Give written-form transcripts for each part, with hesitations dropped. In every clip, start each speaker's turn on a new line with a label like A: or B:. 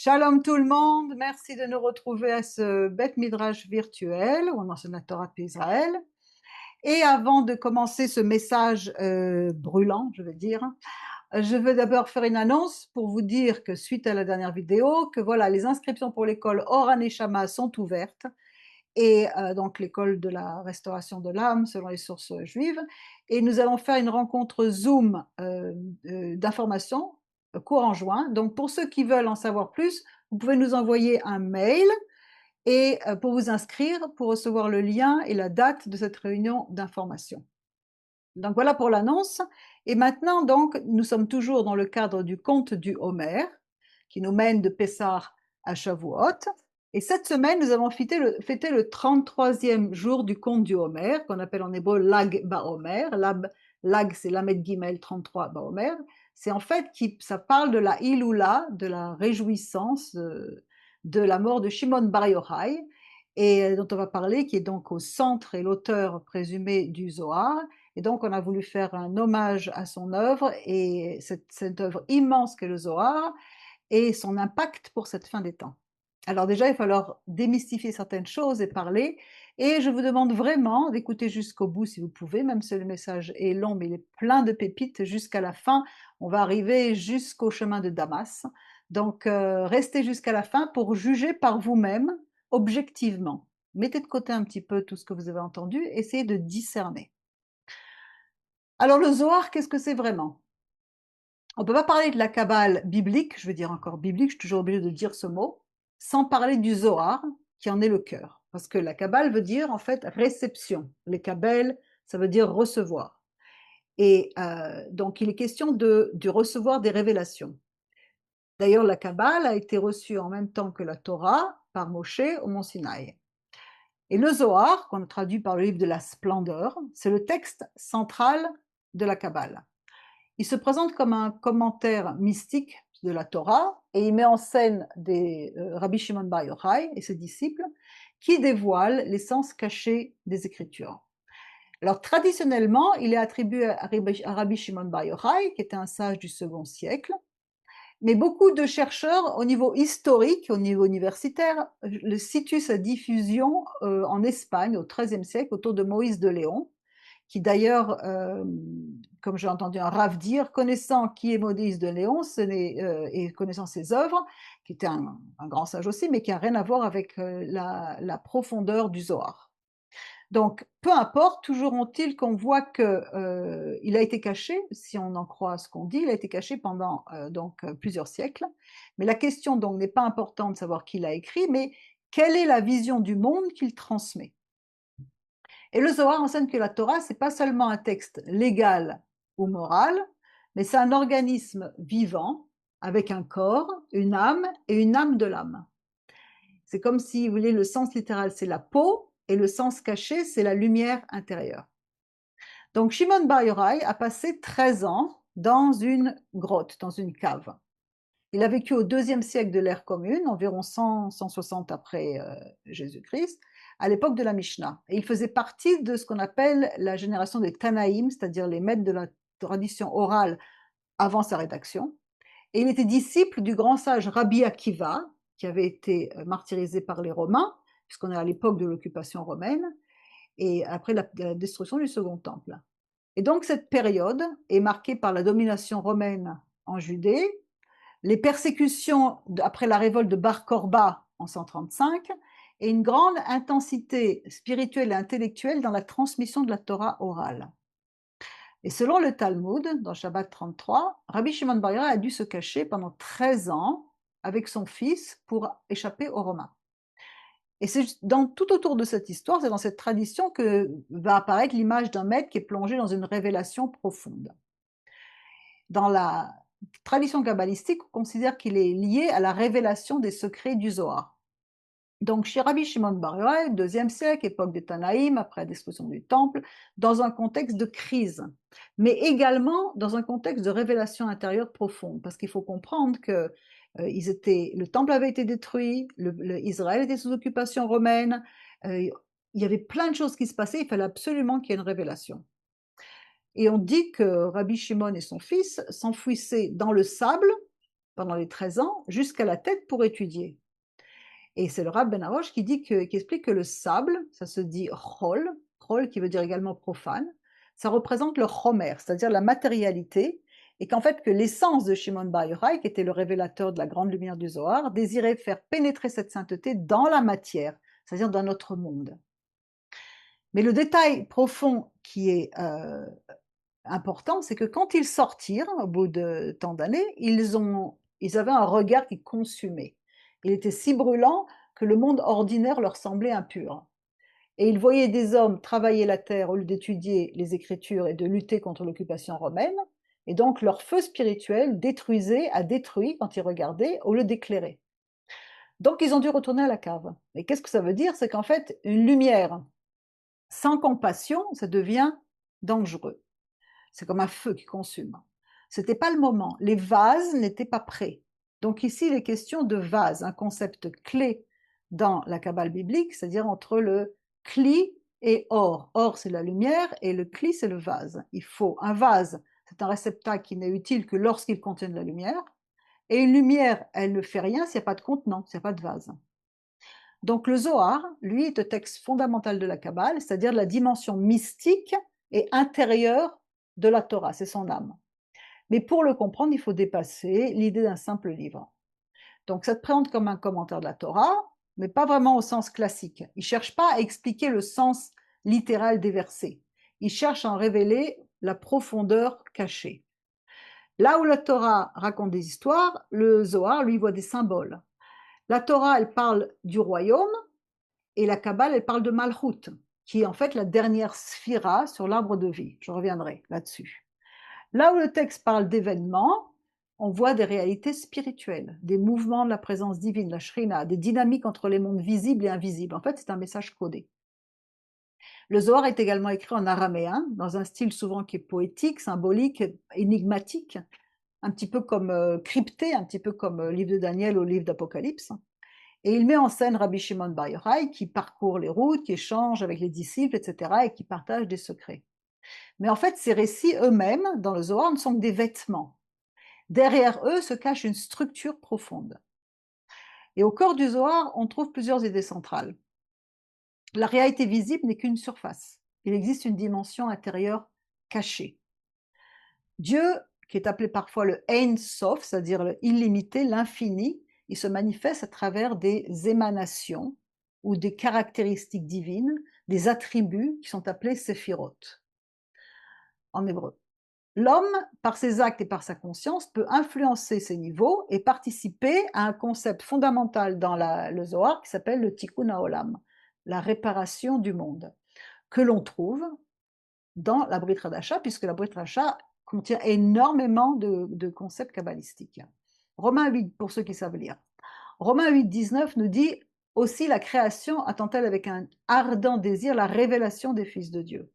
A: Shalom tout le monde, merci de nous retrouver à ce Beth Midrash virtuel où on enseigne la Torah de Israël. Et avant de commencer ce message brûlant, je veux dire, je veux d'abord faire une annonce pour vous dire que suite à la dernière vidéo, que voilà, les inscriptions pour l'école Ora Neshama sont ouvertes et donc l'école de la restauration de l'âme selon les sources juives. Et nous allons faire une rencontre Zoom d'information courant juin. Donc pour ceux qui veulent en savoir plus, vous pouvez nous envoyer un mail et pour vous inscrire, pour recevoir le lien et la date de cette réunion d'information. Donc voilà pour l'annonce. Et maintenant, donc, nous sommes toujours dans le cadre du conte du Homer, qui nous mène de Pessah à Shavuot. Et cette semaine, nous avons fêté le 33e jour du conte du Homer, qu'on appelle en hébreu Lag Baomer. Lag, c'est Lamed Gimel 33 Baomer. C'est en fait, ça parle de la Iloula, de la réjouissance de la mort de Shimon Bar Yochai, et dont on va parler, qui est donc au centre et l'auteur présumé du Zohar. Et donc, on a voulu faire un hommage à son œuvre et cette œuvre immense qu'est le Zohar et son impact pour cette fin des temps. Alors déjà, il va falloir démystifier certaines choses et parler. Et je vous demande vraiment d'écouter jusqu'au bout si vous pouvez, même si le message est long, mais il est plein de pépites jusqu'à la fin. On va arriver jusqu'au chemin de Damas. Donc, restez jusqu'à la fin pour juger par vous-même, objectivement. Mettez de côté un petit peu tout ce que vous avez entendu, essayez de discerner. Alors le Zohar, qu'est-ce que c'est vraiment? On ne peut pas parler de la Kabbale biblique, je veux dire encore biblique, je suis toujours obligée de dire ce mot, sans parler du Zohar, qui en est le cœur. Parce que la Kabbale veut dire en fait réception. Les Kabbales, ça veut dire recevoir. Et donc il est question du recevoir des révélations. D'ailleurs, la Kabbale a été reçue en même temps que la Torah par Moshe au mont Sinaï. Et le Zohar, qu'on a traduit par le livre de la splendeur, c'est le texte central de la Kabbale. Il se présente comme un commentaire mystique de la Torah et il met en scène Rabbi Shimon Bar Yochai et ses disciples qui dévoilent les sens cachés des Écritures. Alors traditionnellement, il est attribué à Rabbi Shimon Bar Yochai, qui était un sage du second siècle, mais beaucoup de chercheurs, au niveau historique, au niveau universitaire, le situent sa diffusion en Espagne au XIIIe siècle, autour de Moïse de Léon, qui d'ailleurs, comme j'ai entendu un Rav dire, connaissant qui est Moïse de Léon et connaissant ses œuvres, qui était un grand sage aussi, mais qui n'a rien à voir avec la profondeur du Zohar. Donc, peu importe, toujours est-il qu'on voit qu'il a été caché, si on en croit ce qu'on dit, il a été caché pendant plusieurs siècles. Mais la question donc n'est pas importante de savoir qui l'a écrit, mais quelle est la vision du monde qu'il transmet. Et le Zohar enseigne que la Torah, c'est pas seulement un texte légal ou moral, mais c'est un organisme vivant avec un corps, une âme et une âme de l'âme. C'est comme si, vous voulez, le sens littéral, c'est la peau, et le sens caché, c'est la lumière intérieure. Donc, Shimon Bar Yochai a passé 13 ans dans une grotte, dans une cave. Il a vécu au deuxième siècle de l'ère commune, environ 100-160 après Jésus-Christ, à l'époque de la Mishnah. Et il faisait partie de ce qu'on appelle la génération des Tanaïm, c'est-à-dire les maîtres de la tradition orale avant sa rédaction. Et il était disciple du grand sage Rabbi Akiva, qui avait été martyrisé par les Romains, puisqu'on est à l'époque de l'occupation romaine, et après la destruction du Second Temple. Et donc cette période est marquée par la domination romaine en Judée, les persécutions après la révolte de Bar Korba en 135 et une grande intensité spirituelle et intellectuelle dans la transmission de la Torah orale. Et selon le Talmud, dans Shabbat 33, Rabbi Shimon Bar Yochai a dû se cacher pendant 13 ans avec son fils pour échapper aux Romains. Et c'est tout autour de cette histoire, c'est dans cette tradition que va apparaître l'image d'un maître qui est plongé dans une révélation profonde. Dans la tradition kabbalistique, on considère qu'il est lié à la révélation des secrets du Zohar. Donc, chez Rabbi Shimon Bar Yochai, deuxième siècle, époque des Tanaïm, après la destruction du temple, dans un contexte de crise, mais également dans un contexte de révélation intérieure profonde, parce qu'il faut comprendre que le temple avait été détruit, Israël était sous occupation romaine, il y avait plein de choses qui se passaient, il fallait absolument qu'il y ait une révélation. Et on dit que Rabbi Shimon et son fils s'enfouissaient dans le sable pendant les 13 ans jusqu'à la tête pour étudier. Et c'est le Rav Ben Arosh qui explique que le sable, ça se dit chol, chol qui veut dire également profane, ça représente le chomer, c'est-à-dire la matérialité, et qu'en fait que l'essence de Shimon Bar Yochai, qui était le révélateur de la grande lumière du Zohar, désirait faire pénétrer cette sainteté dans la matière, c'est-à-dire dans notre monde. Mais le détail profond qui est important, c'est que quand ils sortirent, au bout de tant d'années, ils avaient un regard qui consumait. Il était si brûlant que le monde ordinaire leur semblait impur. Et ils voyaient des hommes travailler la terre au lieu d'étudier les Écritures et de lutter contre l'occupation romaine, et donc leur feu spirituel a détruit quand ils regardaient au lieu d'éclairer. Donc ils ont dû retourner à la cave. Et qu'est-ce que ça veut dire? C'est qu'en fait, une lumière sans compassion, ça devient dangereux. C'est comme un feu qui consume. C'était pas le moment. Les vases n'étaient pas prêts. Donc ici, il est question de vase, un concept clé dans la Kabbale biblique, c'est-à-dire entre le kli et or. Or, c'est la lumière et le kli, c'est le vase. Il faut un vase, c'est un réceptacle qui n'est utile que lorsqu'il contient de la lumière. Et une lumière, elle ne fait rien s'il n'y a pas de contenant, s'il n'y a pas de vase. Donc le Zohar, lui, est le texte fondamental de la Kabbale, c'est-à-dire la dimension mystique et intérieure de la Torah, c'est son âme. Mais pour le comprendre, il faut dépasser l'idée d'un simple livre. Donc ça te présente comme un commentaire de la Torah, mais pas vraiment au sens classique. Il ne cherche pas à expliquer le sens littéral des versets. Il cherche à en révéler la profondeur cachée. Là où la Torah raconte des histoires, le Zohar, lui, voit des symboles. La Torah, elle parle du royaume, et la Kabbale, elle parle de Malchut, qui est en fait la dernière sphira sur l'arbre de vie. Je reviendrai là-dessus. Là où le texte parle d'événements, on voit des réalités spirituelles, des mouvements de la présence divine, la Shrina, des dynamiques entre les mondes visibles et invisibles. En fait, c'est un message codé. Le Zohar est également écrit en araméen, dans un style souvent qui est poétique, symbolique, énigmatique, un petit peu comme crypté, un petit peu comme le livre de Daniel ou le livre d'Apocalypse. Et il met en scène Rabbi Shimon Bar Yochai qui parcourt les routes, qui échange avec les disciples, etc., et qui partage des secrets. Mais en fait, ces récits eux-mêmes, dans le Zohar, ne sont que des vêtements. Derrière eux se cache une structure profonde. Et au corps du Zohar, on trouve plusieurs idées centrales. La réalité visible n'est qu'une surface. Il existe une dimension intérieure cachée. Dieu, qui est appelé parfois le Ein Sof, c'est-à-dire le illimité, l'infini, il se manifeste à travers des émanations ou des caractéristiques divines, des attributs qui sont appelés séphiroth en hébreu. L'homme, par ses actes et par sa conscience, peut influencer ces niveaux et participer à un concept fondamental dans le Zohar qui s'appelle le Tikkun HaOlam, la réparation du monde, que l'on trouve dans la Brit Hadasha, puisque la Brit Hadasha contient énormément de concepts kabbalistiques. Romains 8, pour ceux qui savent lire. Romains 8, 19 nous dit aussi la création attend-elle avec un ardent désir la révélation des fils de Dieu.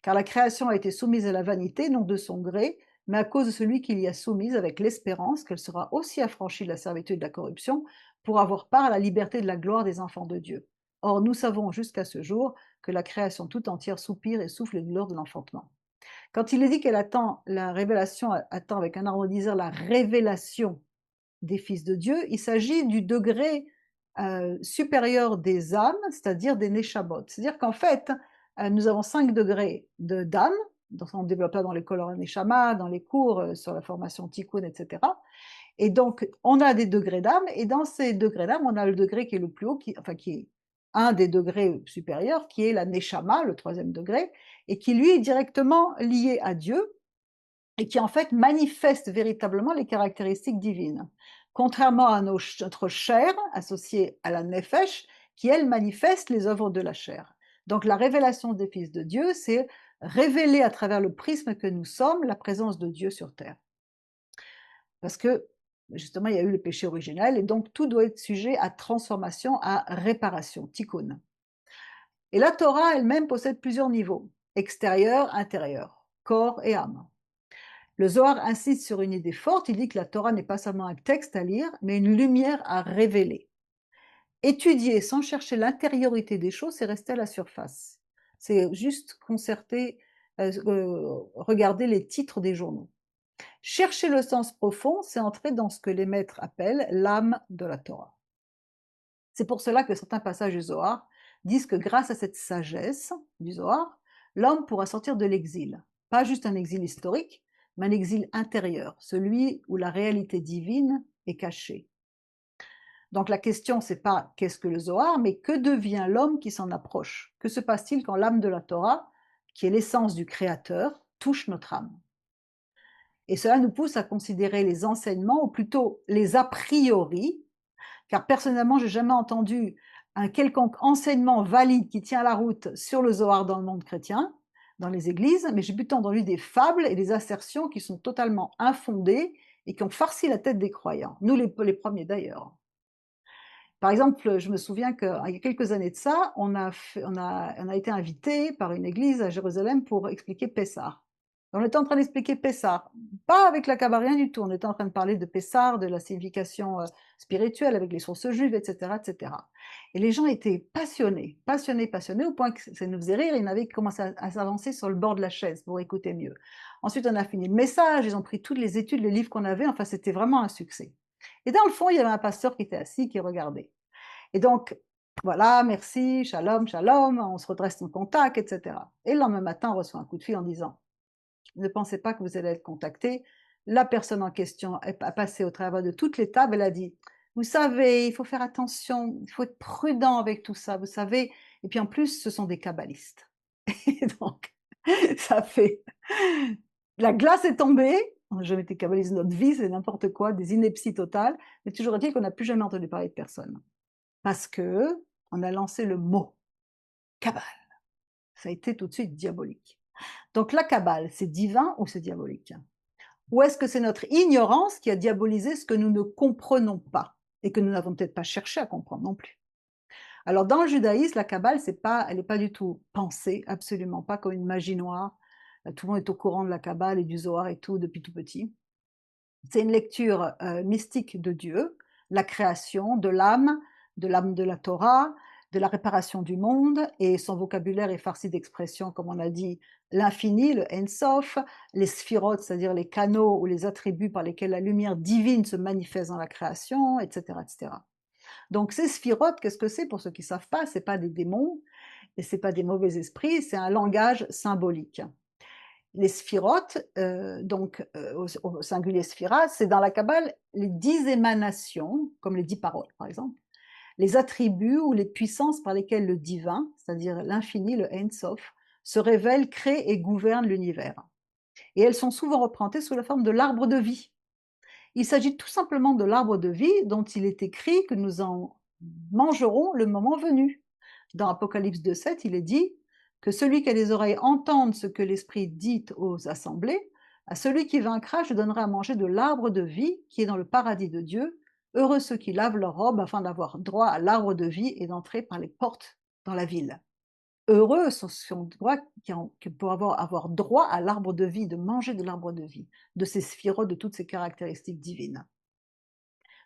A: Car la création a été soumise à la vanité, non de son gré, mais à cause de celui qui l'y a soumise avec l'espérance qu'elle sera aussi affranchie de la servitude de la corruption pour avoir part à la liberté de la gloire des enfants de Dieu. Or, nous savons jusqu'à ce jour que la création tout entière soupire et souffle les douleurs de l'enfantement. Quand il est dit qu'elle attend la révélation, attend avec un arrondisseur la révélation des fils de Dieu, il s'agit du degré supérieur des âmes, c'est-à-dire des neshamot. C'est-à-dire qu'en fait, nous avons 5 degrés d'âme, on développe ça dans les colores neshama, dans les cours sur la formation tikkun, etc. Et donc, on a des degrés d'âme, et dans ces degrés d'âme, on a le degré qui est le plus haut, qui est un des degrés supérieurs, qui est la neshama, le 3e degré, et qui lui est directement lié à Dieu, et qui en fait manifeste véritablement les caractéristiques divines. Contrairement à notre chair, associée à la nefesh, qui elle manifeste les œuvres de la chair. Donc la révélation des fils de Dieu, c'est révéler à travers le prisme que nous sommes la présence de Dieu sur terre. Parce que justement, il y a eu le péché originel, et donc tout doit être sujet à transformation, à réparation, tikkun. Et la Torah elle-même possède plusieurs niveaux, extérieur, intérieur, corps et âme. Le Zohar insiste sur une idée forte, il dit que la Torah n'est pas seulement un texte à lire, mais une lumière à révéler. Étudier sans chercher l'intériorité des choses, c'est rester à la surface. C'est juste regarder les titres des journaux. Chercher le sens profond, c'est entrer dans ce que les maîtres appellent l'âme de la Torah. C'est pour cela que certains passages du Zohar disent que grâce à cette sagesse du Zohar, l'homme pourra sortir de l'exil. Pas juste un exil historique, mais un exil intérieur, celui où la réalité divine est cachée. Donc la question, c'est pas qu'est-ce que le Zohar, mais que devient l'homme qui s'en approche? Que se passe-t-il quand l'âme de la Torah, qui est l'essence du Créateur, touche notre âme? Et cela nous pousse à considérer les enseignements, ou plutôt les a priori, car personnellement, j'ai jamais entendu un quelconque enseignement valide qui tient la route sur le Zohar dans le monde chrétien, dans les églises, mais j'ai plutôt entendu des fables et des assertions qui sont totalement infondées et qui ont farci la tête des croyants, nous les premiers d'ailleurs. Par exemple, je me souviens qu'il y a quelques années de ça, on a été invité par une église à Jérusalem pour expliquer Pessah. On était en train d'expliquer Pessah, pas avec la Kabbale, rien du tout. On était en train de parler de Pessah, de la signification spirituelle avec les sources juives, etc., etc. Et les gens étaient passionnés, passionnés, passionnés, au point que ça nous faisait rire. Ils n'avaient commencé à s'avancer sur le bord de la chaise pour écouter mieux. Ensuite, on a fini le message, ils ont pris toutes les études, les livres qu'on avait. Enfin, c'était vraiment un succès. Et dans le fond, il y avait un pasteur qui était assis, qui regardait. Et donc, voilà, merci, shalom, shalom, on se redresse en contact, etc. Et le lendemain matin, on reçoit un coup de fil en disant, ne pensez pas que vous allez être contacté. La personne en question a passé au travers de toutes les tables, elle a dit, vous savez, il faut faire attention, il faut être prudent avec tout ça, vous savez. Et puis en plus, ce sont des kabbalistes. Et donc, ça fait, la glace est tombée. On n'a jamais été kabbaliste de notre vie, c'est n'importe quoi, des inepties totales. Mais toujours est-il qu'on n'a plus jamais entendu parler de personne. Parce que on a lancé le mot Kabbale. Ça a été tout de suite diabolique. Donc la Kabbale, c'est divin ou c'est diabolique? Ou est-ce que c'est notre ignorance qui a diabolisé ce que nous ne comprenons pas et que nous n'avons peut-être pas cherché à comprendre non plus? Alors dans le judaïsme, la Kabbale, elle n'est pas du tout pensée, absolument pas comme une magie noire. Tout le monde est au courant de la Kabbale et du Zohar et tout depuis tout petit. C'est une lecture mystique de Dieu, la création, de l'âme de la Torah, de la réparation du monde, et son vocabulaire est farci d'expressions, comme on a dit, l'infini, le Ein Sof, les sphirotes, c'est-à-dire les canaux ou les attributs par lesquels la lumière divine se manifeste dans la création, etc., etc. Donc ces sphirotes, qu'est-ce que c'est pour ceux qui ne savent pas? C'est pas des démons et c'est pas des mauvais esprits, c'est un langage symbolique. Les sphirotes, au singulier sphira, c'est dans la Kabbale les 10 émanations, comme les 10 paroles par exemple, les attributs ou les puissances par lesquelles le divin, c'est-à-dire l'infini, le Ein Sof, se révèle, crée et gouverne l'univers. Et elles sont souvent représentées sous la forme de l'arbre de vie. Il s'agit tout simplement de l'arbre de vie dont il est écrit que nous en mangerons le moment venu. Dans Apocalypse 2,7, il est dit que celui qui a les oreilles entende ce que l'Esprit dit aux assemblées. À celui qui vaincra, je donnerai à manger de l'arbre de vie qui est dans le paradis de Dieu. Heureux ceux qui lavent leurs robes afin d'avoir droit à l'arbre de vie et d'entrer par les portes dans la ville. Heureux sont ceux qui pour avoir droit à l'arbre de vie, de manger de l'arbre de vie, de ces sphirotes, de toutes ces caractéristiques divines.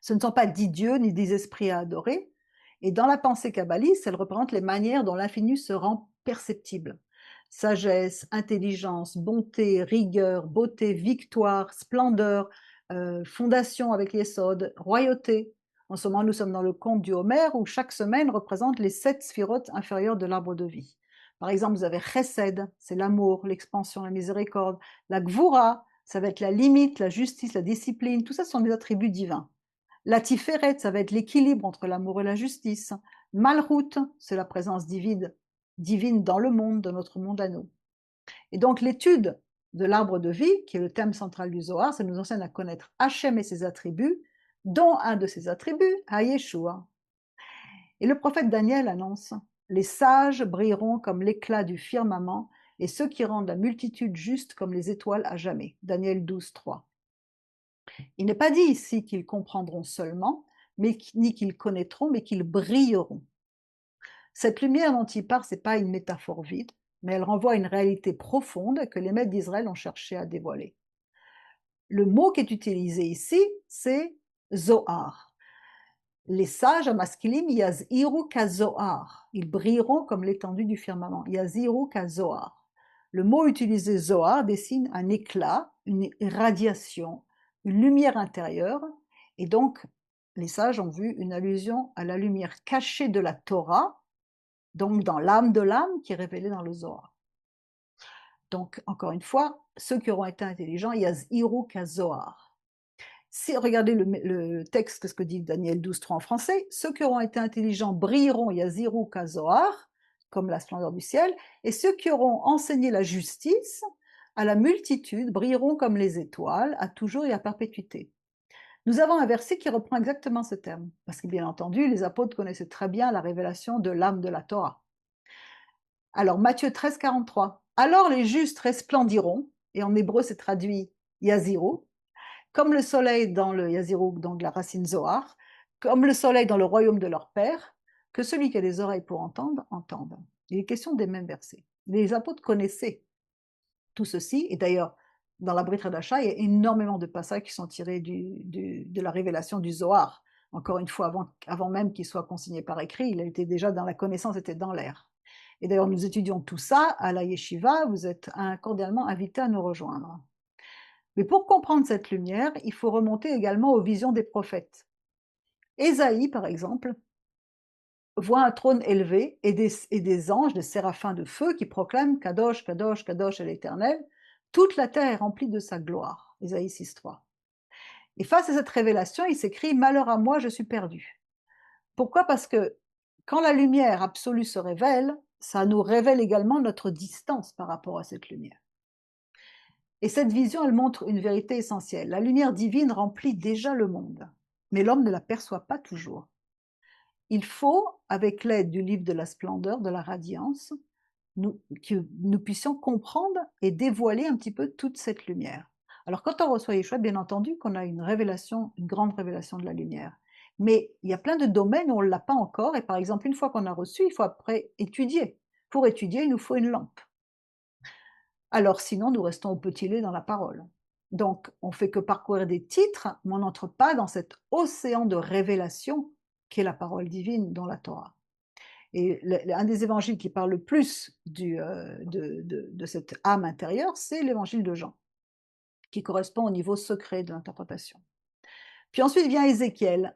A: Ce ne sont pas 10 dieux ni 10 esprits à adorer, et dans la pensée kabbaliste, elle représente les manières dont l'infini se rend perceptible. Sagesse, intelligence, bonté, rigueur, beauté, victoire, splendeur, fondation avec l'Yesod, royauté. En ce moment, nous sommes dans le conte du Homère où chaque semaine représente les 7 sphirotes inférieures de l'arbre de vie. Par exemple, vous avez Chesed, c'est l'amour, l'expansion, la miséricorde. La Gvura, ça va être la limite, la justice, la discipline. Tout ça sont des attributs divins. La Tiferet, ça va être l'équilibre entre l'amour et la justice. Malchut, c'est la présence divine dans le monde, dans notre monde à nous. Et donc l'étude de l'arbre de vie, qui est le thème central du Zohar, ça nous enseigne à connaître Hachem et ses attributs, dont un de ses attributs, Yeshua. Et le prophète Daniel annonce, les sages brilleront comme l'éclat du firmament, et ceux qui rendent la multitude juste comme les étoiles à jamais. Daniel 12, 3. Il n'est pas dit ici qu'ils comprendront seulement, ni qu'ils connaîtront, mais qu'ils brilleront. Cette lumière dont il parle, ce n'est pas une métaphore vide, mais elle renvoie à une réalité profonde que les maîtres d'Israël ont cherché à dévoiler. Le mot qui est utilisé ici, c'est Zohar. Les sages à masculine, Yazhiru kazohar. Ils brilleront comme l'étendue du firmament. Yazhiru kazohar. Le mot utilisé Zohar dessine un éclat une radiation, une lumière intérieure, et donc les sages ont vu une allusion à la lumière cachée de la Torah, donc dans l'âme de l'âme qui est révélée dans le Zohar. Donc, encore une fois, ceux qui auront été intelligents, yazhiru kazohar. Si regardez le texte, qu'est-ce que dit Daniel 12.3 en français, ceux qui auront été intelligents brilleront yazhiru kazohar, comme la splendeur du ciel, et ceux qui auront enseigné la justice à la multitude brilleront comme les étoiles, à toujours et à perpétuité. Nous avons un verset qui reprend exactement ce terme, parce que bien entendu, les apôtres connaissaient très bien la révélation de l'âme de la Torah. Alors, Matthieu 13, 43. Alors les justes resplendiront, et en hébreu c'est traduit yaziru, comme le soleil dans le yaziru, donc la racine Zohar, comme le soleil dans le royaume de leur Père, que celui qui a des oreilles pour entendre, entende. Il est question des mêmes versets. Les apôtres connaissaient tout ceci, et d'ailleurs, dans la Brit Hadasha, il y a énormément de passages qui sont tirés de la révélation du Zohar. Encore une fois, avant même qu'il soit consigné par écrit, il était déjà dans la connaissance, était dans l'air. Et d'ailleurs, nous étudions tout ça à la Yeshiva, vous êtes cordialement invités à nous rejoindre. Mais pour comprendre cette lumière, il faut remonter également aux visions des prophètes. Ésaïe, par exemple, voit un trône élevé et des anges, des séraphins de feu qui proclament Kadosh, Kadosh, Kadosh est l'Éternel. Toute la terre est remplie de sa gloire. Ésaïe 6.3. Et face à cette révélation, il s'écrit Malheur à moi, je suis perdu. Pourquoi? Parce que quand la lumière absolue se révèle, ça nous révèle également notre distance par rapport à cette lumière. Et cette vision, elle montre une vérité essentielle. La lumière divine remplit déjà le monde, mais l'homme ne l'aperçoit pas toujours. Il faut, avec l'aide du livre de la splendeur, de la radiance, que nous puissions comprendre et dévoiler un petit peu toute cette lumière. Alors quand on reçoit Yeshua, bien entendu qu'on a une révélation, une grande révélation de la lumière. Mais il y a plein de domaines où on ne l'a pas encore, et par exemple, une fois qu'on a reçu, il faut après étudier. Pour étudier, il nous faut une lampe. Alors sinon, nous restons au petit lait dans la parole. Donc, on fait que parcourir des titres, mais on n'entre pas dans cet océan de révélation qu'est la parole divine dans la Torah. Et un des évangiles qui parle le plus de cette âme intérieure, c'est l'évangile de Jean, qui correspond au niveau secret de l'interprétation. Puis ensuite vient Ézéchiel.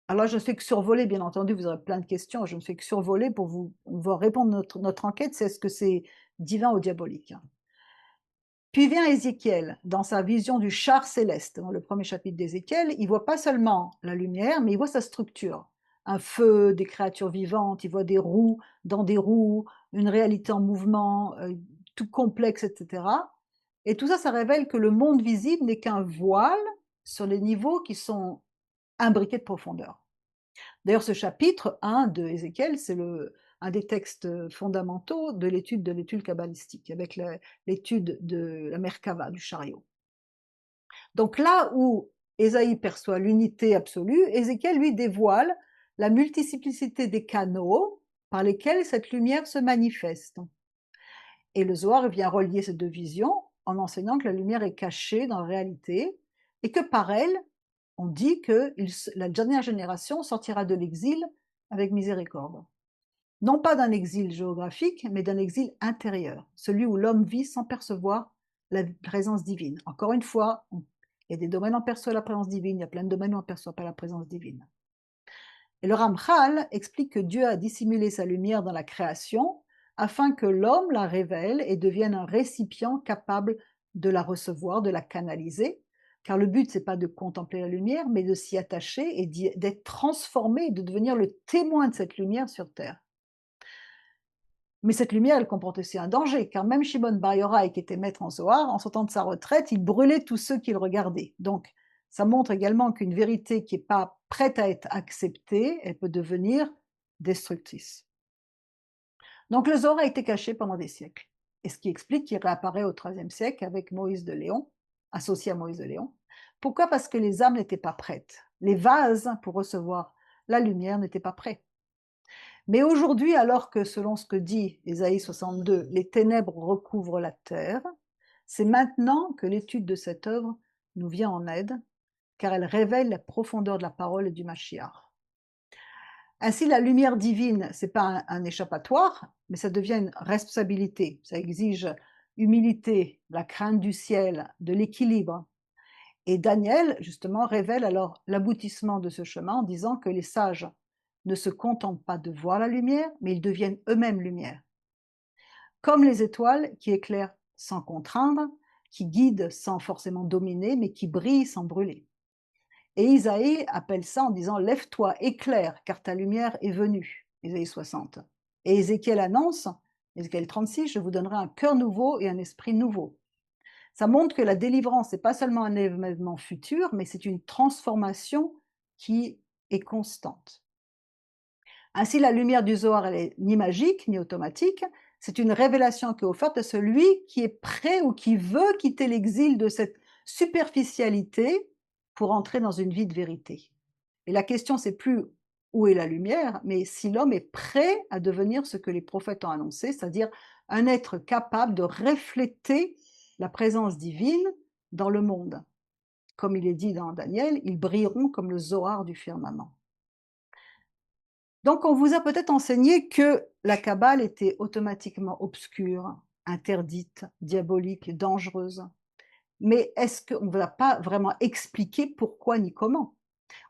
A: Alors là, je ne fais que survoler, bien entendu, vous aurez plein de questions, je ne fais que survoler pour vous répondre notre enquête, c'est est-ce que c'est divin ou diabolique. Puis vient Ézéchiel, dans sa vision du char céleste, dans le premier chapitre d'Ézéchiel, il voit pas seulement la lumière, mais il voit sa structure. Un feu, des créatures vivantes, il voit des roues dans des roues, une réalité en mouvement, tout complexe, etc. Et tout ça, ça révèle que le monde visible n'est qu'un voile sur les niveaux qui sont imbriqués de profondeur. D'ailleurs, ce chapitre 1 de Ézéchiel, c'est un des textes fondamentaux de l'étude kabbalistique, avec l'étude de la Merkava, du chariot. Donc là où Ésaïe perçoit l'unité absolue, Ézéchiel lui dévoile la multiplicité des canaux par lesquels cette lumière se manifeste. Et le Zohar vient relier ces deux visions en enseignant que la lumière est cachée dans la réalité et que par elle, on dit que la dernière génération sortira de l'exil avec miséricorde. Non pas d'un exil géographique, mais d'un exil intérieur, celui où l'homme vit sans percevoir la présence divine. Encore une fois, il y a des domaines où on perçoit la présence divine, il y a plein de domaines où on ne perçoit pas la présence divine. Et le Ramchal explique que Dieu a dissimulé sa lumière dans la création afin que l'homme la révèle et devienne un récipient capable de la recevoir, de la canaliser, car le but, c'est pas de contempler la lumière, mais de s'y attacher et d'être transformé et de devenir le témoin de cette lumière sur terre. Mais cette lumière, elle comporte aussi un danger, car même Shimon Bar Yochai, qui était maître en Zohar, en sortant de sa retraite, il brûlait tous ceux qui le regardaient. Donc, ça montre également qu'une vérité qui n'est pas prête à être acceptée, elle peut devenir destructrice. Donc, le Zohar a été caché pendant des siècles, et ce qui explique qu'il réapparaît au IIIe siècle avec Moïse de Léon, associé à Moïse de Léon. Pourquoi? Parce que les âmes n'étaient pas prêtes. Les vases pour recevoir la lumière n'étaient pas prêts. Mais aujourd'hui, alors que selon ce que dit Ésaïe 62, les ténèbres recouvrent la terre, c'est maintenant que l'étude de cette œuvre nous vient en aide, car elle révèle la profondeur de la parole et du Mashiach. Ainsi, la lumière divine, ce n'est pas un échappatoire, mais ça devient une responsabilité. Ça exige humilité, la crainte du ciel, de l'équilibre. Et Daniel, justement, révèle alors l'aboutissement de ce chemin en disant que les sages ne se contentent pas de voir la lumière, mais ils deviennent eux-mêmes lumière. Comme les étoiles qui éclairent sans contraindre, qui guident sans forcément dominer, mais qui brillent sans brûler. Et Isaïe appelle ça en disant: «Lève-toi, éclaire, car ta lumière est venue». Isaïe 60. Et Ézéchiel annonce, Ézéchiel 36, «Je vous donnerai un cœur nouveau et un esprit nouveau». Ça montre que la délivrance n'est pas seulement un événement futur, mais c'est une transformation qui est constante. Ainsi, la lumière du Zohar, elle est ni magique, ni automatique. C'est une révélation qui est offerte à celui qui est prêt ou qui veut quitter l'exil de cette superficialité pour entrer dans une vie de vérité. Et la question, c'est plus où est la lumière, mais si l'homme est prêt à devenir ce que les prophètes ont annoncé, c'est-à-dire un être capable de refléter la présence divine dans le monde. Comme il est dit dans Daniel, ils brilleront comme le Zohar du firmament. Donc on vous a peut-être enseigné que la Kabbale était automatiquement obscure, interdite, diabolique, dangereuse. Mais est-ce qu'on ne vous a pas vraiment expliqué pourquoi ni comment?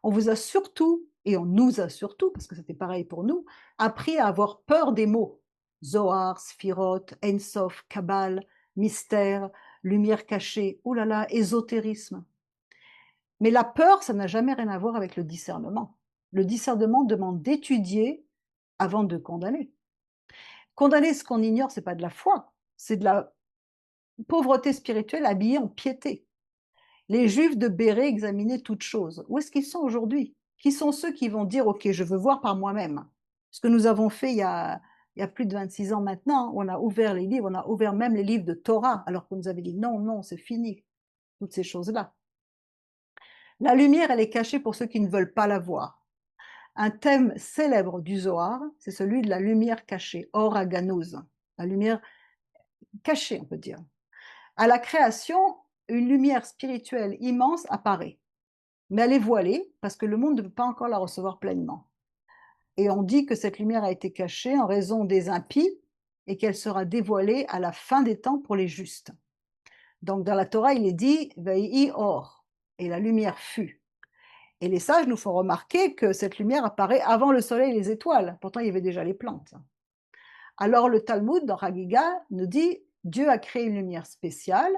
A: On vous a surtout, et on nous a surtout, parce que c'était pareil pour nous, appris à avoir peur des mots. Zohar, Sphirot, Ensof, Kabbale, mystère, lumière cachée, oh là là, ésotérisme. Mais la peur, ça n'a jamais rien à voir avec le discernement. Le discernement demande d'étudier avant de condamner. Condamner ce qu'on ignore, c'est pas de la foi, c'est de la pauvreté spirituelle habillée en piété. Les Juifs de Béré examinaient toutes choses. Où est-ce qu'ils sont aujourd'hui? Qui sont ceux qui vont dire: «OK, je veux voir par moi-même»? Ce que nous avons fait il y a plus de 26 ans maintenant, on a ouvert les livres, on a ouvert même les livres de Torah, alors qu'on nous avait dit: «Non, non, c'est fini», toutes ces choses-là. La lumière, elle est cachée pour ceux qui ne veulent pas la voir. Un thème célèbre du Zohar, c'est celui de la lumière cachée, Or Aganouz, la lumière cachée, on peut dire. À la création, une lumière spirituelle immense apparaît, mais elle est voilée parce que le monde ne peut pas encore la recevoir pleinement. Et on dit que cette lumière a été cachée en raison des impies et qu'elle sera dévoilée à la fin des temps pour les justes. Donc dans la Torah, il est dit Veihi or, et la lumière fut. Et les sages nous font remarquer que cette lumière apparaît avant le soleil et les étoiles. Pourtant, il y avait déjà les plantes. Alors le Talmud, dans Hagiga, nous dit Dieu a créé une lumière spéciale,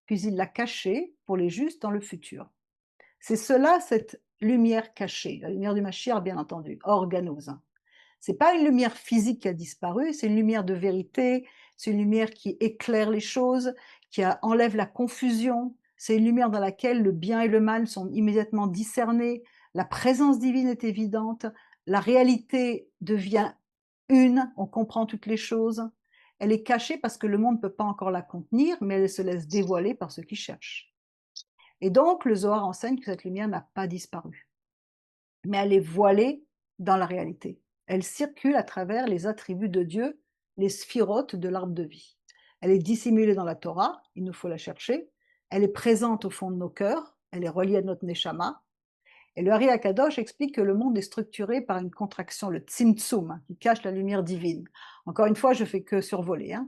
A: puis il l'a cachée pour les justes dans le futur. C'est cela, cette lumière cachée, la lumière du Mashiach, bien entendu, organos. C'est pas une lumière physique qui a disparu, c'est une lumière de vérité, c'est une lumière qui éclaire les choses, enlève la confusion, c'est une lumière dans laquelle le bien et le mal sont immédiatement discernés, la présence divine est évidente, la réalité devient une, on comprend toutes les choses. Elle est cachée parce que le monde ne peut pas encore la contenir, mais elle se laisse dévoiler par ceux qui cherchent. Et donc, le Zohar enseigne que cette lumière n'a pas disparu, mais elle est voilée dans la réalité. Elle circule à travers les attributs de Dieu, les sphirotes de l'arbre de vie. Elle est dissimulée dans la Torah, il nous faut la chercher. Elle est présente au fond de nos cœurs, elle est reliée à notre neshama. Et le Hari Akadosh explique que le monde est structuré par une contraction, le tzimtzum, qui cache la lumière divine. Encore une fois, je fais que survoler, hein.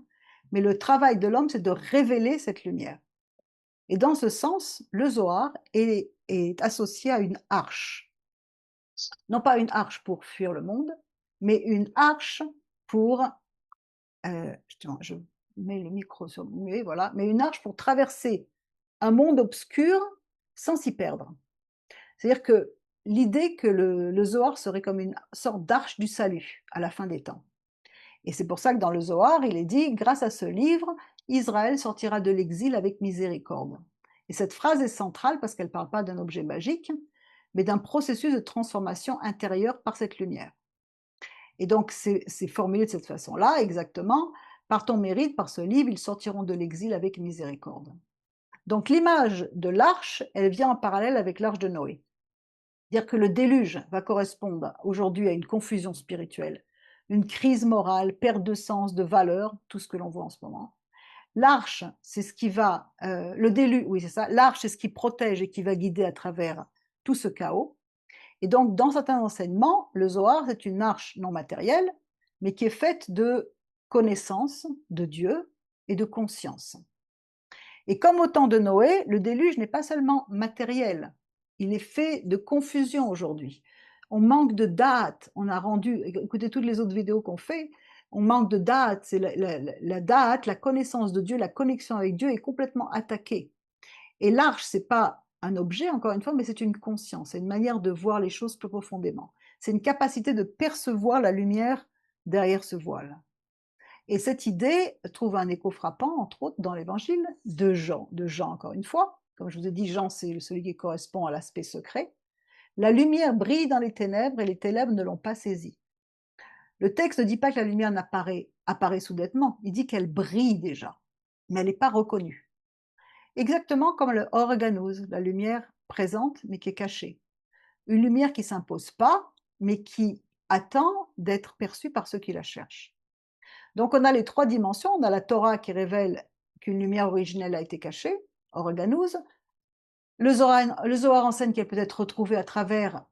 A: Mais le travail de l'homme, c'est de révéler cette lumière. Et dans ce sens, le Zohar est associé à une arche. Non pas une arche pour fuir le monde, mais une arche pour, justement, je mets le micro sur le muet, voilà, mais une arche pour traverser un monde obscur sans s'y perdre. C'est-à-dire que l'idée que le Zohar serait comme une sorte d'arche du salut à la fin des temps. Et c'est pour ça que dans le Zohar, il est dit, grâce à ce livre, Israël sortira de l'exil avec miséricorde. Et cette phrase est centrale parce qu'elle ne parle pas d'un objet magique, mais d'un processus de transformation intérieure par cette lumière. Et donc c'est formulé de cette façon-là, exactement, par ton mérite, par ce livre, ils sortiront de l'exil avec miséricorde. Donc l'image de l'arche, elle vient en parallèle avec l'arche de Noé. Dire que le déluge va correspondre aujourd'hui à une confusion spirituelle, une crise morale, perte de sens, de valeur, tout ce que l'on voit en ce moment. L'arche, c'est ce qui va, le déluge, oui c'est ça, l'arche c'est ce qui protège et qui va guider à travers tout ce chaos. Et donc dans certains enseignements, le Zohar c'est une arche non matérielle, mais qui est faite de connaissances de Dieu et de conscience. Et comme au temps de Noé, le déluge n'est pas seulement matériel, il est fait de confusion aujourd'hui. On manque de date, on a rendu, écoutez toutes les autres vidéos qu'on fait, on manque de date, c'est la date, la connaissance de Dieu, la connexion avec Dieu est complètement attaquée. Et l'arche, c'est pas un objet, encore une fois, mais c'est une conscience, c'est une manière de voir les choses plus profondément. C'est une capacité de percevoir la lumière derrière ce voile. Et cette idée trouve un écho frappant, entre autres, dans l'évangile de Jean. De Jean, encore une fois. Comme je vous ai dit, Jean, c'est celui qui correspond à l'aspect secret. La lumière brille dans les ténèbres et les ténèbres ne l'ont pas saisie. Le texte ne dit pas que la lumière apparaît soudainement, il dit qu'elle brille déjà, mais elle n'est pas reconnue. Exactement comme le organose, la lumière présente mais qui est cachée. Une lumière qui ne s'impose pas, mais qui attend d'être perçue par ceux qui la cherchent. Donc on a les trois dimensions, on a la Torah qui révèle qu'une lumière originelle a été cachée, organose, le Zohar enseigne qu'elle peut être retrouvée à travers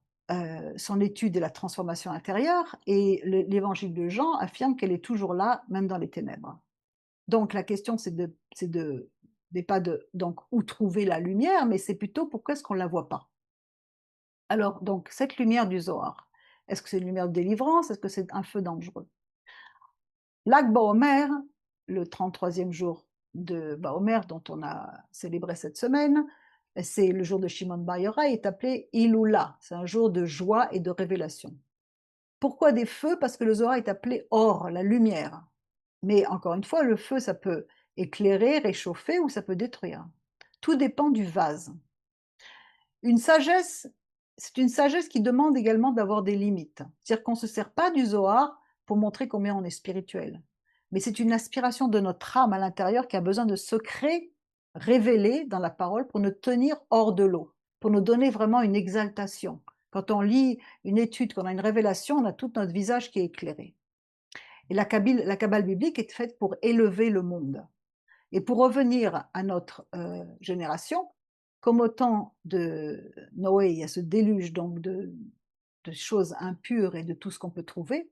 A: son étude et la transformation intérieure, et l'évangile de Jean affirme qu'elle est toujours là, même dans les ténèbres. Donc la question n'est pas de donc, où trouver la lumière, mais c'est plutôt pourquoi est-ce qu'on ne la voit pas. Alors, donc, cette lumière du Zohar, est-ce que c'est une lumière de délivrance? Est-ce que c'est un feu dangereux? Lag BaOmer, le 33e jour de BaOmer, dont on a célébré cette semaine, c'est le jour de Shimon Bar Yochai, est appelé Iloula, c'est un jour de joie et de révélation. Pourquoi des feux? Parce que le Zohar est appelé Or, la lumière. Mais encore une fois, le feu, ça peut éclairer, réchauffer ou ça peut détruire. Tout dépend du vase. Une sagesse, c'est une sagesse qui demande également d'avoir des limites. C'est-à-dire qu'on ne se sert pas du Zohar pour montrer combien on est spirituel. Mais c'est une aspiration de notre âme à l'intérieur qui a besoin de secrets révélés dans la parole pour nous tenir hors de l'eau, pour nous donner vraiment une exaltation. Quand on lit une étude, quand on a une révélation, on a tout notre visage qui est éclairé. Et la Kabbale biblique est faite pour élever le monde. Et pour revenir à notre génération, comme au temps de Noé, il y a ce déluge donc de choses impures et de tout ce qu'on peut trouver,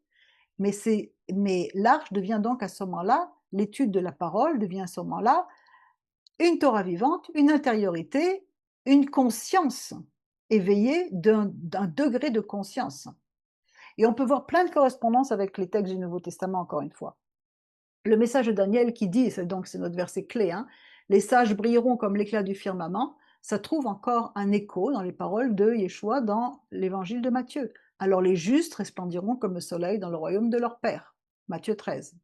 A: mais l'arche devient donc à ce moment-là, l'étude de la parole devient à ce moment-là une Torah vivante, une intériorité, une conscience éveillée d'un degré de conscience. Et on peut voir plein de correspondances avec les textes du Nouveau Testament, encore une fois. Le message de Daniel qui dit, c'est notre verset clé, hein, les sages brilleront comme l'éclat du firmament, ça trouve encore un écho dans les paroles de Yeshua dans l'évangile de Matthieu. Alors les justes resplendiront comme le soleil dans le royaume de leur Père. Matthieu 13.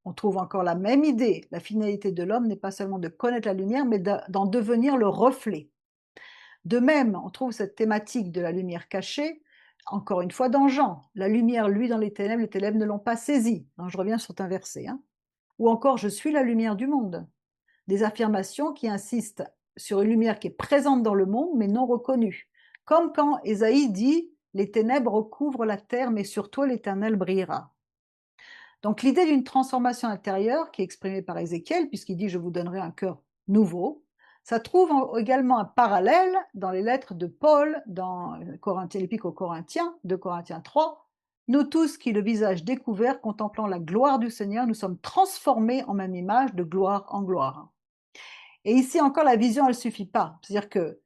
A: On trouve encore la même idée. La finalité de l'homme n'est pas seulement de connaître la lumière, mais d'en devenir le reflet. De même, on trouve cette thématique de la lumière cachée, encore une fois dans Jean. La lumière, lui, dans les ténèbres ne l'ont pas saisie. Donc, je reviens sur un verset. Hein. Ou encore, je suis la lumière du monde. Des affirmations qui insistent sur une lumière qui est présente dans le monde, mais non reconnue. Comme quand Ésaïe dit, les ténèbres recouvrent la terre, mais sur toi l'Éternel brillera. Donc l'idée d'une transformation intérieure qui est exprimée par Ézéchiel, puisqu'il dit je vous donnerai un cœur nouveau, ça trouve également un parallèle dans les lettres de Paul dans l'Épître aux Corinthiens, de Corinthiens 3. Nous tous qui le visage découvert, contemplant la gloire du Seigneur, nous sommes transformés en même image de gloire en gloire. Et ici encore, la vision, elle ne suffit pas. C'est-à-dire que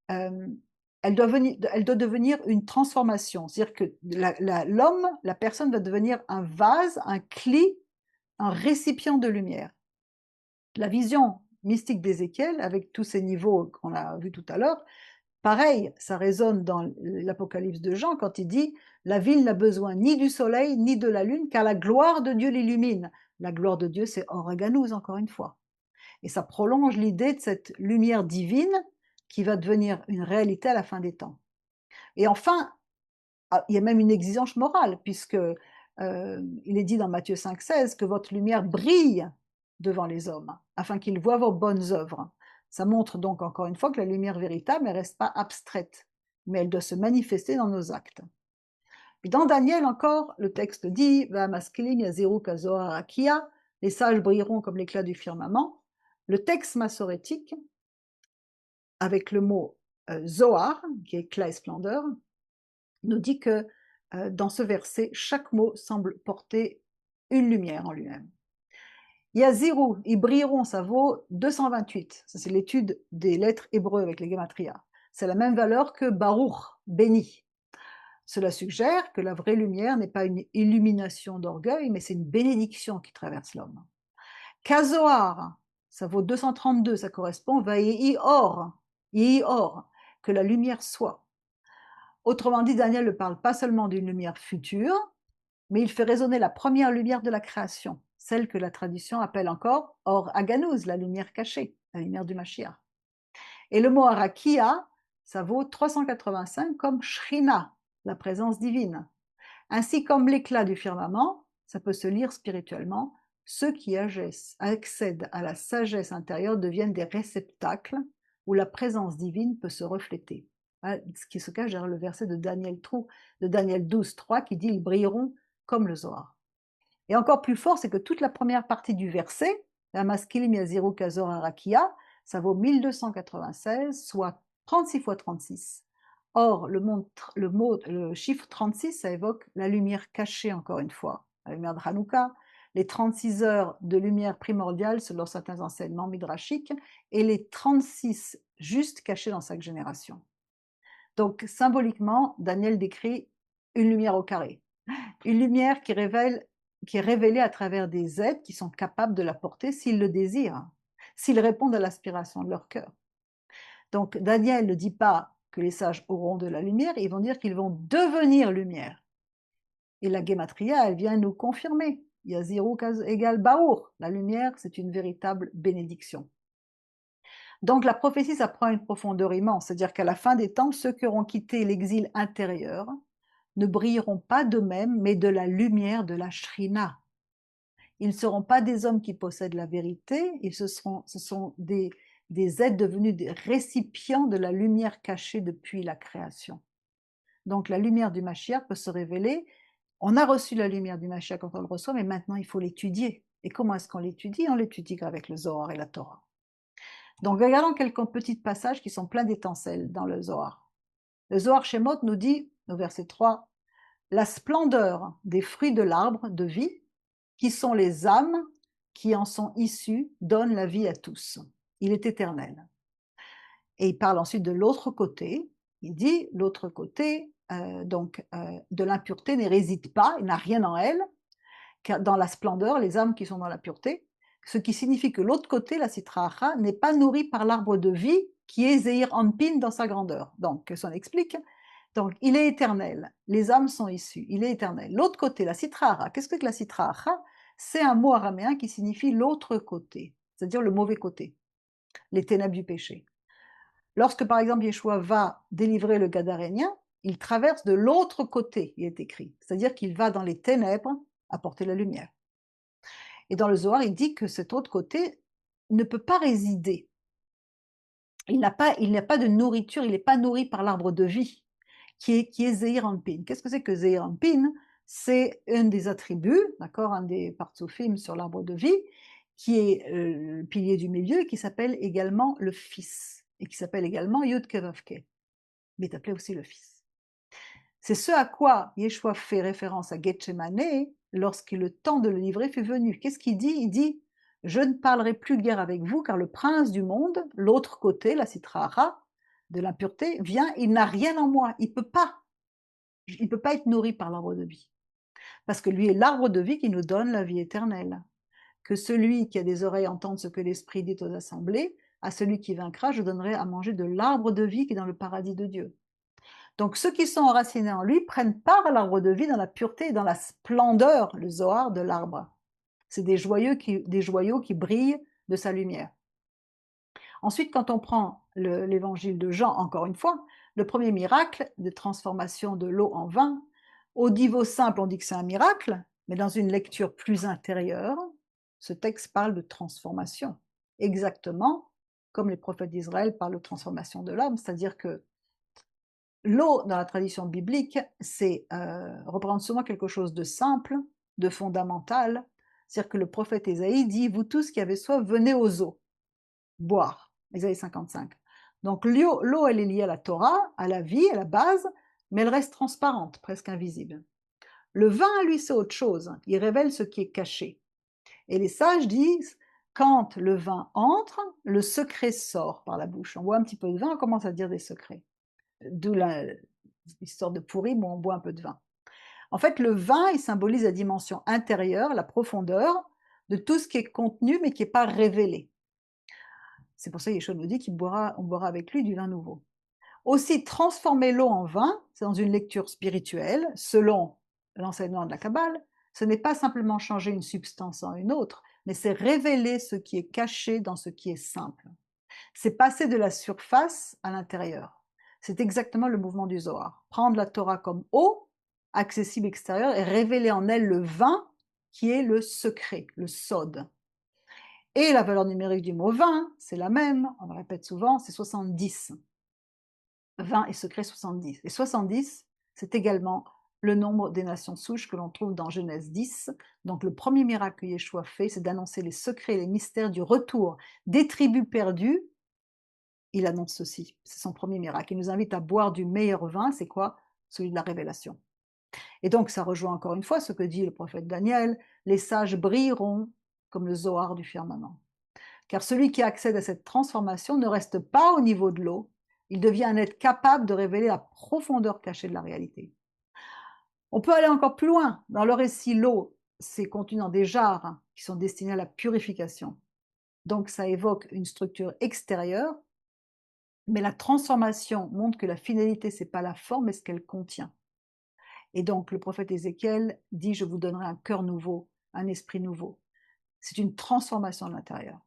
A: elle doit devenir une transformation. C'est-à-dire que l'homme, la personne va devenir un vase, un cli, un récipient de lumière. La vision mystique d'Ézéchiel, avec tous ces niveaux qu'on a vus tout à l'heure, pareil, ça résonne dans l'Apocalypse de Jean quand il dit « La ville n'a besoin ni du soleil ni de la lune, car la gloire de Dieu l'illumine. » La gloire de Dieu, c'est Organous, encore une fois. Et ça prolonge l'idée de cette lumière divine qui va devenir une réalité à la fin des temps. Et enfin, il y a même une exigence morale, puisque il est dit dans Matthieu 5,16 que votre lumière brille devant les hommes, afin qu'ils voient vos bonnes œuvres. Ça montre donc encore une fois que la lumière véritable ne reste pas abstraite, mais elle doit se manifester dans nos actes. Et dans Daniel encore, le texte dit les sages brilleront comme l'éclat du firmament. Le texte massorétique, avec le mot Zohar, qui est éclat et splendeur, nous dit que dans ce verset, chaque mot semble porter une lumière en lui-même. Yazirou, ils brilleront, ça vaut 228. Ça, c'est l'étude des lettres hébreux avec les gematria. C'est la même valeur que Baruch, béni. Cela suggère que la vraie lumière n'est pas une illumination d'orgueil, mais c'est une bénédiction qui traverse l'homme. Kazoar, ça vaut 232, ça correspond Vaïi Or, que la lumière soit. Autrement dit, Daniel ne parle pas seulement d'une lumière future, mais il fait résonner la première lumière de la création, celle que la tradition appelle encore Or Aganouz, la lumière cachée, la lumière du Mashiach. Et le mot Arakia, ça vaut 385 comme Shrina, la présence divine. Ainsi comme l'éclat du firmament, ça peut se lire spirituellement, ceux qui accèdent à la sagesse intérieure deviennent des réceptacles où la présence divine peut se refléter. Ce qui se cache derrière le verset de Daniel 12, 3 qui dit « Ils brilleront comme le Zohar ». Et encore plus fort, c'est que toute la première partie du verset, la maskilim yaziru kazor arakia, ça vaut 1296, soit 36 fois 36. Or, le chiffre 36, ça évoque la lumière cachée, encore une fois, la lumière de Hanouka, les 36 heures de lumière primordiale selon certains enseignements midrashiques, et les 36 justes cachés dans chaque génération. Donc, symboliquement, Daniel décrit une lumière au carré, une lumière qui est révélée à travers des êtres qui sont capables de la porter s'ils le désirent, s'ils répondent à l'aspiration de leur cœur. Donc, Daniel ne dit pas que les sages auront de la lumière, ils vont dire qu'ils vont devenir lumière. Et la Gematria, elle vient nous confirmer. Yaziru égale Baour. La lumière, c'est une véritable bénédiction. Donc la prophétie, ça prend une profondeur immense, c'est-à-dire qu'à la fin des temps, ceux qui auront quitté l'exil intérieur ne brilleront pas d'eux-mêmes, mais de la lumière de la Shrina. Ils ne seront pas des hommes qui possèdent la vérité, ce sont des êtres devenus des récipients de la lumière cachée depuis la création. Donc la lumière du Mashiach peut se révéler. On a reçu la lumière du Mashiach quand on le reçoit, mais maintenant il faut l'étudier. Et comment est-ce qu'on l'étudie? On l'étudie avec le Zohar et la Torah. Donc regardons quelques petits passages qui sont pleins d'étincelles dans le Zohar. Le Zohar Shemot nous dit, au verset 3, « La splendeur des fruits de l'arbre de vie, qui sont les âmes qui en sont issues, donne la vie à tous. Il est éternel. » Et il parle ensuite de l'autre côté. Il dit, l'autre côté, de l'impureté ne réside pas, il n'a rien en elle, car dans la splendeur, les âmes qui sont dans la pureté, ce qui signifie que l'autre côté, la Sitra Achra, n'est pas nourrie par l'arbre de vie qui est Zeir Anpin dans sa grandeur. Donc, qu'est-ce qu'on explique? Donc, il est éternel, les âmes sont issues, il est éternel. L'autre côté, la Sitra Achra, qu'est-ce que la Sitra Achra? C'est un mot araméen qui signifie l'autre côté, c'est-à-dire le mauvais côté, les ténèbres du péché. Lorsque, par exemple, Yeshua va délivrer le Gadarénien, il traverse de l'autre côté, il est écrit, c'est-à-dire qu'il va dans les ténèbres apporter la lumière. Et dans le Zohar, il dit que cet autre côté ne peut pas résider. Il n'a pas de nourriture, il n'est pas nourri par l'arbre de vie, qui est Zeir Anpin. Qu'est-ce que c'est que Zeir Anpin? C'est un des attributs, d'accord, un des partsoufim sur l'arbre de vie, qui est le pilier du milieu, et qui s'appelle également le Fils, et qui s'appelle également Yud Kevavke, mais est appelé aussi le Fils. C'est ce à quoi Yeshua fait référence à Gethsemane lorsque le temps de le livrer fut venu. Qu'est-ce qu'il dit? Il dit « Je ne parlerai plus guère avec vous, car le prince du monde, l'autre côté, la Sitra Achra, de l'impureté, vient, il n'a rien en moi, il peut pas être nourri par l'arbre de vie. Parce que lui est l'arbre de vie qui nous donne la vie éternelle. Que celui qui a des oreilles entende ce que l'Esprit dit aux assemblées, à celui qui vaincra, je donnerai à manger de l'arbre de vie qui est dans le paradis de Dieu. » Donc ceux qui sont enracinés en lui prennent part à l'arbre de vie dans la pureté et dans la splendeur, le Zohar, de l'arbre. C'est des joyaux qui brillent de sa lumière. Ensuite, quand on prend l'évangile de Jean, encore une fois, le premier miracle de transformation de l'eau en vin, au niveau simple, on dit que c'est un miracle, mais dans une lecture plus intérieure, ce texte parle de transformation, exactement comme les prophètes d'Israël parlent de transformation de l'homme, c'est-à-dire que l'eau, dans la tradition biblique, représente souvent quelque chose de simple, de fondamental. C'est-à-dire que le prophète Ésaïe dit « Vous tous qui avez soif, venez aux eaux, boire ». Ésaïe 55. Donc l'eau, elle est liée à la Torah, à la vie, à la base, mais elle reste transparente, presque invisible. Le vin, lui, c'est autre chose. Il révèle ce qui est caché. Et les sages disent, quand le vin entre, le secret sort par la bouche. On boit un petit peu de vin, on commence à dire des secrets. D'où l'histoire de Pourim où on boit un peu de vin. En fait, le vin, il symbolise la dimension intérieure, la profondeur de tout ce qui est contenu mais qui n'est pas révélé. C'est pour ça que Yeshua nous dit qu'on boira avec lui du vin nouveau. Aussi, transformer l'eau en vin, c'est dans une lecture spirituelle, selon l'enseignement de la Kabbale, ce n'est pas simplement changer une substance en une autre, mais c'est révéler ce qui est caché dans ce qui est simple. C'est passer de la surface à l'intérieur. C'est exactement le mouvement du Zohar. Prendre la Torah comme eau, accessible extérieure, et révéler en elle le vin qui est le secret, le sod. Et la valeur numérique du mot vin, c'est la même, on le répète souvent, c'est 70. 20 et secret 70. Et 70, c'est également le nombre des nations souches que l'on trouve dans Genèse 10. Donc le premier miracle que Yeshua fait, c'est d'annoncer les secrets et les mystères du retour des tribus perdues. Il annonce ceci, c'est son premier miracle. Il nous invite à boire du meilleur vin, c'est quoi? Celui de la révélation. Et donc ça rejoint encore une fois ce que dit le prophète Daniel, les sages brilleront comme le Zohar du firmament. Car celui qui accède à cette transformation ne reste pas au niveau de l'eau, il devient un être capable de révéler la profondeur cachée de la réalité. On peut aller encore plus loin. Dans le récit, l'eau, c'est contenu dans des jarres qui sont destinés à la purification. Donc ça évoque une structure extérieure, mais la transformation montre que la finalité, c'est pas la forme, mais ce qu'elle contient. Et donc le prophète Ézéchiel dit, je vous donnerai un cœur nouveau, un esprit nouveau. C'est une transformation de l'intérieur.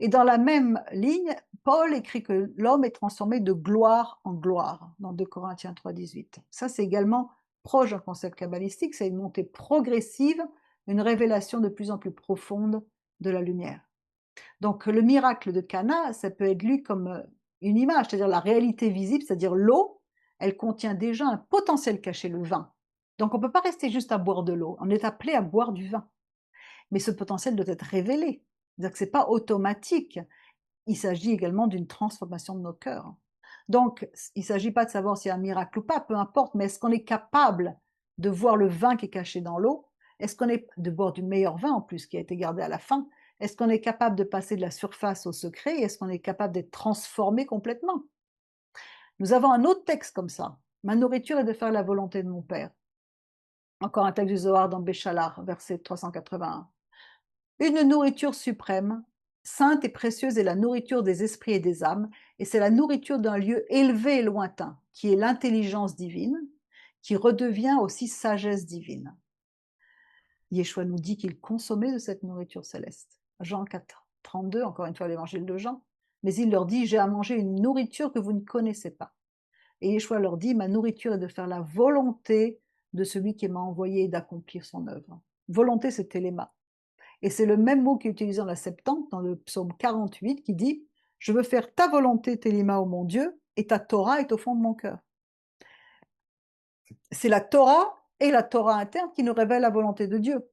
A: Et dans la même ligne, Paul écrit que l'homme est transformé de gloire en gloire, dans 2 Corinthiens 3,18. Ça, c'est également proche d'un concept kabbalistique, c'est une montée progressive, une révélation de plus en plus profonde de la lumière. Donc le miracle de Cana, ça peut être lu comme une image, c'est-à-dire la réalité visible, c'est-à-dire l'eau, elle contient déjà un potentiel caché, le vin. Donc on ne peut pas rester juste à boire de l'eau, on est appelé à boire du vin. Mais ce potentiel doit être révélé. C'est-à-dire que ce n'est pas automatique. Il s'agit également d'une transformation de nos cœurs. Donc, il ne s'agit pas de savoir s'il y a un miracle ou pas, peu importe, mais est-ce qu'on est capable de voir le vin qui est caché dans l'eau? Est-ce qu'on est de boire du meilleur vin en plus qui a été gardé à la fin? Est-ce qu'on est capable de passer de la surface au secret? Est-ce qu'on est capable d'être transformé complètement? Nous avons un autre texte comme ça. Ma nourriture est de faire la volonté de mon Père. Encore un texte du Zohar dans Béchalar, verset 381. Une nourriture suprême, sainte et précieuse est la nourriture des esprits et des âmes, et c'est la nourriture d'un lieu élevé et lointain, qui est l'intelligence divine, qui redevient aussi sagesse divine. Yeshua nous dit qu'il consommait de cette nourriture céleste. Jean 4, 32, encore une fois l'évangile de Jean, mais il leur dit, j'ai à manger une nourriture que vous ne connaissez pas. Et Yeshua leur dit, ma nourriture est de faire la volonté de celui qui m'a envoyé et d'accomplir son œuvre. Volonté, c'est téléma. Et c'est le même mot qui est utilisé dans la Septante, dans le psaume 48, qui dit « Je veux faire ta volonté, Télima, ô mon Dieu, et ta Torah est au fond de mon cœur. » C'est la Torah et la Torah interne qui nous révèlent la volonté de Dieu.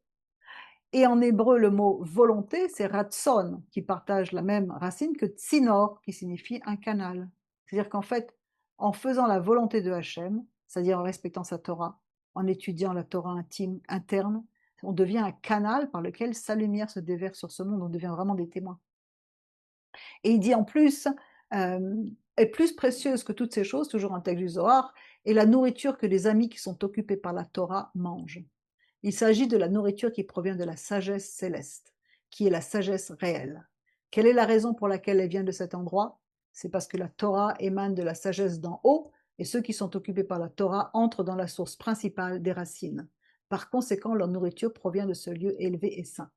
A: Et en hébreu, le mot volonté, c'est ratson, qui partage la même racine que tsinor, qui signifie un canal. C'est-à-dire qu'en fait, en faisant la volonté de Hachem, c'est-à-dire en respectant sa Torah, en étudiant la Torah intime, interne, on devient un canal par lequel sa lumière se déverse sur ce monde, on devient vraiment des témoins. Et il dit en plus, est plus précieuse que toutes ces choses, toujours un texte du Zohar, est la nourriture que les amis qui sont occupés par la Torah mangent. Il s'agit de la nourriture qui provient de la sagesse céleste, qui est la sagesse réelle. Quelle est la raison pour laquelle elle vient de cet endroit? C'est parce que la Torah émane de la sagesse d'en haut, et ceux qui sont occupés par la Torah entrent dans la source principale des racines. Par conséquent, leur nourriture provient de ce lieu élevé et saint.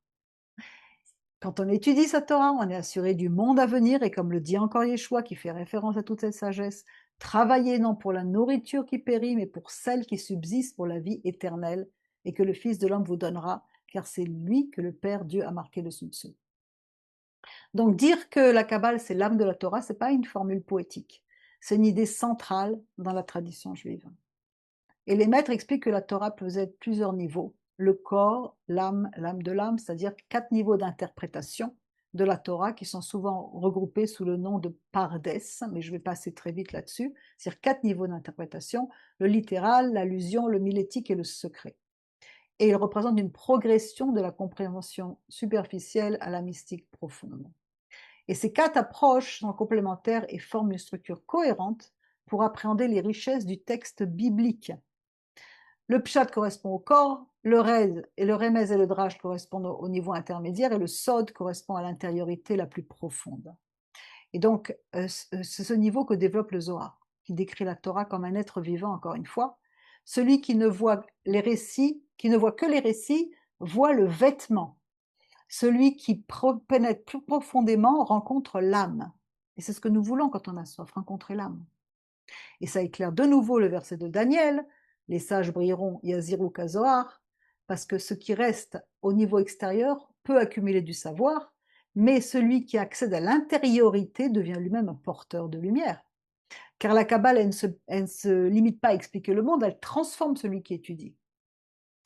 A: Quand on étudie sa Torah, on est assuré du monde à venir, et comme le dit encore Yeshua, qui fait référence à toute cette sagesse, travaillez non pour la nourriture qui périt, mais pour celle qui subsiste pour la vie éternelle, et que le Fils de l'homme vous donnera, car c'est lui que le Père Dieu a marqué dessus dessous. Donc dire que la Kabbale c'est l'âme de la Torah, c'est pas une formule poétique, c'est une idée centrale dans la tradition juive. Et les maîtres expliquent que la Torah peut être plusieurs niveaux. Le corps, l'âme, l'âme de l'âme, c'est-à-dire 4 niveaux d'interprétation de la Torah qui sont souvent regroupés sous le nom de pardes, mais je vais passer très vite là-dessus. C'est-à-dire 4 niveaux d'interprétation, le littéral, l'allusion, le milétique et le secret. et il représente une progression de la compréhension superficielle à la mystique profonde. Et ces 4 approches sont complémentaires et forment une structure cohérente pour appréhender les richesses du texte biblique. Le pshat correspond au corps, le red et le remez et le drash correspondent au niveau intermédiaire et le sod correspond à l'intériorité la plus profonde. Et donc, c'est ce niveau que développe le Zohar, qui décrit la Torah comme un être vivant, encore une fois. Celui qui ne voit que les récits, voit le vêtement. Celui qui pénètre plus profondément rencontre l'âme. Et c'est ce que nous voulons quand on a soif, rencontrer l'âme. Et ça éclaire de nouveau le verset de Daniel, les sages brilleront Yaziru Kazoar, parce que ce qui reste au niveau extérieur peut accumuler du savoir, mais celui qui accède à l'intériorité devient lui-même un porteur de lumière. Car la Kabbale, elle ne se limite pas à expliquer le monde, elle transforme celui qui étudie.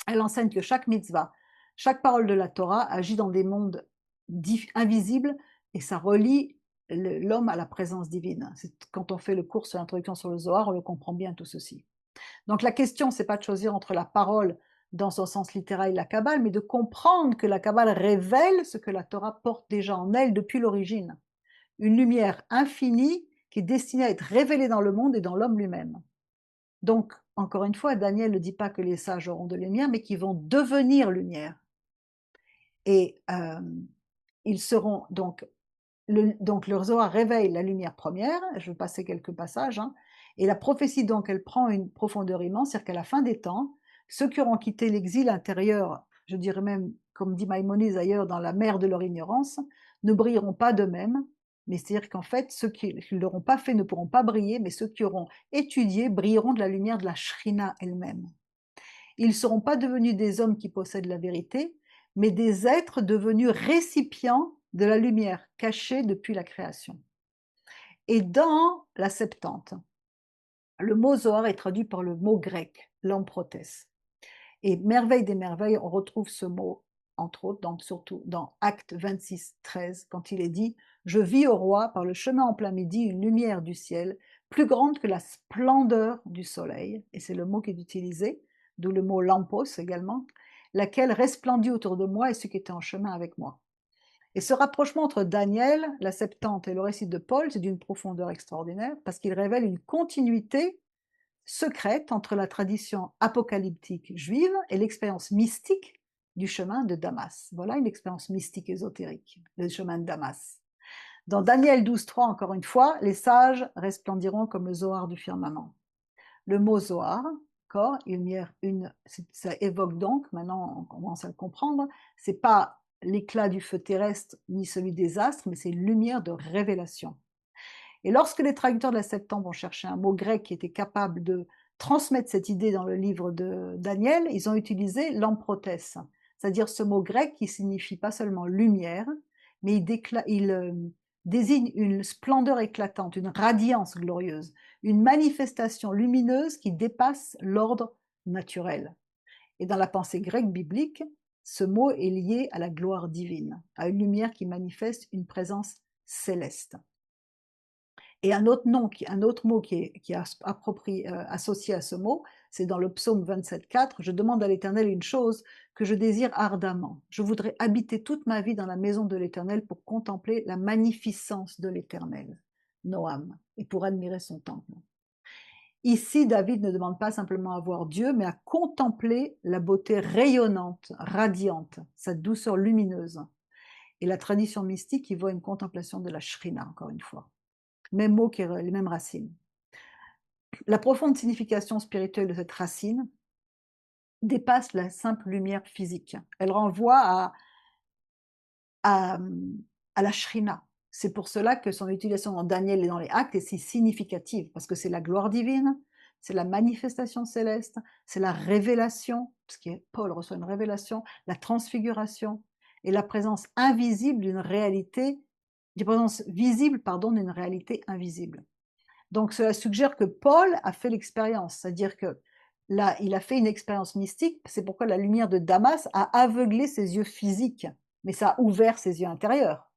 A: Elle enseigne que chaque mitzvah, chaque parole de la Torah agit dans des mondes invisibles et ça relie l'homme à la présence divine. Quand on fait le cours sur l'introduction sur le Zohar, on le comprend bien tout ceci. Donc la question, c'est pas de choisir entre la parole dans son sens littéral et la Kabbale, mais de comprendre que la Kabbale révèle ce que la Torah porte déjà en elle depuis l'origine. Une lumière infinie qui est destinée à être révélée dans le monde et dans l'homme lui-même. Donc, encore une fois, Daniel ne dit pas que les sages auront de lumière, mais qu'ils vont devenir lumière. Et ils seront donc le Zohar réveille la lumière première, je vais passer quelques passages, hein, et la prophétie donc elle prend une profondeur immense, c'est-à-dire qu'à la fin des temps, ceux qui auront quitté l'exil intérieur, je dirais même, comme dit Maïmonide ailleurs, dans la mer de leur ignorance, ne brilleront pas d'eux-mêmes, mais c'est-à-dire qu'en fait, ceux qui ne l'auront pas fait ne pourront pas briller, mais ceux qui auront étudié brilleront de la lumière de la Shrina elle-même. Ils ne seront pas devenus des hommes qui possèdent la vérité, mais des êtres devenus récipients de la lumière cachée depuis la création. Et dans la Septante, le mot Zohar est traduit par le mot grec, lamprothès. Et merveille des merveilles, on retrouve ce mot, entre autres, surtout dans Acte 26, 13, quand il est dit « Je vis au roi par le chemin en plein midi une lumière du ciel, plus grande que la splendeur du soleil », et c'est le mot qui est utilisé, d'où le mot lampos également, laquelle resplendit autour de moi et ceux qui étaient en chemin avec moi. Et ce rapprochement entre Daniel, la Septante et le récit de Paul, c'est d'une profondeur extraordinaire parce qu'il révèle une continuité secrète entre la tradition apocalyptique juive et l'expérience mystique du chemin de Damas. Voilà une expérience mystique ésotérique, le chemin de Damas. Dans Daniel 12.3, encore une fois, les sages resplendiront comme le Zohar du firmament. Le mot Zohar, ça évoque donc, maintenant on commence à le comprendre, c'est pas l'éclat du feu terrestre ni celui des astres, mais c'est une lumière de révélation. Et lorsque les traducteurs de la Septante vont chercher un mot grec qui était capable de transmettre cette idée dans le livre de Daniel, ils ont utilisé lamprothès, c'est-à-dire ce mot grec qui signifie pas seulement lumière, mais il désigne une splendeur éclatante, une radiance glorieuse, une manifestation lumineuse qui dépasse l'ordre naturel. Et dans la pensée grecque biblique, ce mot est lié à la gloire divine, à une lumière qui manifeste une présence céleste. Et un autre mot qui est associé à ce mot, c'est dans le psaume 27,4, « Je demande à l'Éternel une chose que je désire ardemment. Je voudrais habiter toute ma vie dans la maison de l'Éternel pour contempler la magnificence de l'Éternel, Noam, et pour admirer son temple. » Ici, David ne demande pas simplement à voir Dieu, mais à contempler la beauté rayonnante, radiante, sa douceur lumineuse. Et la tradition mystique y voit une contemplation de la Shrina, encore une fois. Même mot, les mêmes racines. La profonde signification spirituelle de cette racine dépasse la simple lumière physique. Elle renvoie à la Shrina. C'est pour cela que son utilisation dans Daniel et dans les Actes est si significative, parce que c'est la gloire divine, c'est la manifestation céleste, c'est la révélation, parce que Paul reçoit une révélation, la transfiguration et la présence invisible d'une réalité, la présence visible, pardon, d'une réalité invisible. Donc cela suggère que Paul a fait l'expérience, c'est-à-dire que là, il a fait une expérience mystique, c'est pourquoi la lumière de Damas a aveuglé ses yeux physiques, mais ça a ouvert ses yeux intérieurs.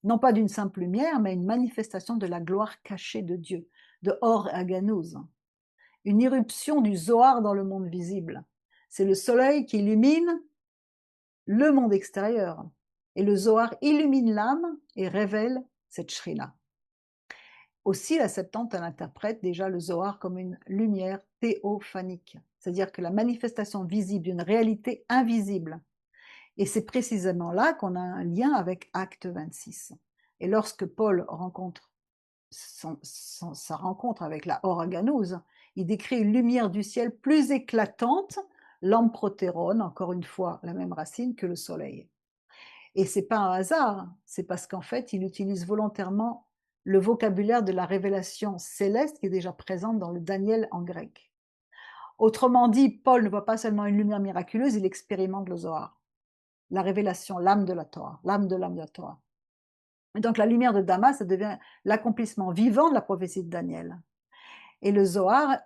A: Non pas d'une simple lumière, mais une manifestation de la gloire cachée de Dieu, de Or Aganouz. Une irruption du Zohar dans le monde visible. C'est le soleil qui illumine le monde extérieur. Et le Zohar illumine l'âme et révèle cette Shrina. Aussi, la Septante, elle interprète déjà le Zohar comme une lumière théophanique, c'est-à-dire que la manifestation visible d'une réalité invisible. Et c'est précisément là qu'on a un lien avec Acte 26. Et lorsque Paul rencontre sa rencontre avec la Horaganouse, il décrit une lumière du ciel plus éclatante, l'amprotérone, encore une fois la même racine que le soleil. Et c'est pas un hasard, c'est parce qu'en fait, il utilise volontairement le vocabulaire de la révélation céleste qui est déjà présente dans le Daniel en grec. Autrement dit, Paul ne voit pas seulement une lumière miraculeuse, il expérimente le Zohar, la révélation, l'âme de la Torah, l'âme de la Torah. Et donc la lumière de Damas, ça devient l'accomplissement vivant de la prophétie de Daniel. Et le Zohar,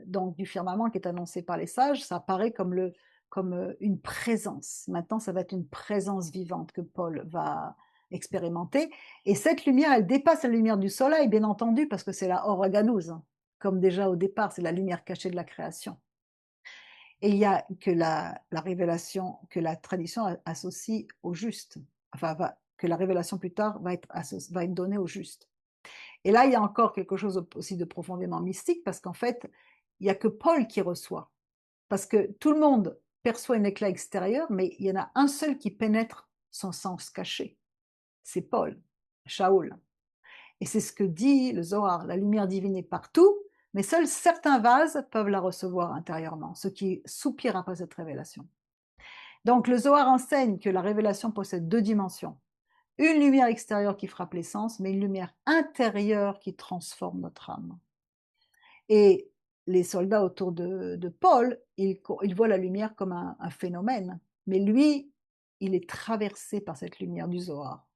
A: donc du firmament qui est annoncé par les sages, ça apparaît comme une présence. Maintenant, ça va être une présence vivante que Paul va expérimenter. Et cette lumière, elle dépasse la lumière du soleil, bien entendu, parce que c'est la Horaganouse, comme déjà au départ, c'est la lumière cachée de la création. Et il y a que la révélation, que la tradition associe au juste, enfin, que la révélation plus tard va être donnée au juste. Et là, il y a encore quelque chose aussi de profondément mystique, parce qu'en fait, il n'y a que Paul qui reçoit. Parce que tout le monde perçoit un éclat extérieur, mais il y en a un seul qui pénètre son sens caché. C'est Paul, Shaoul. Et c'est ce que dit le Zohar, la lumière divine est partout, mais seuls certains vases peuvent la recevoir intérieurement, ceux qui soupirent après cette révélation. Donc le Zohar enseigne que la révélation possède deux dimensions. Une lumière extérieure qui frappe les sens, mais une lumière intérieure qui transforme notre âme. Et les soldats autour de Paul, ils voient la lumière comme un phénomène, mais lui, il est traversé par cette lumière du Zohar.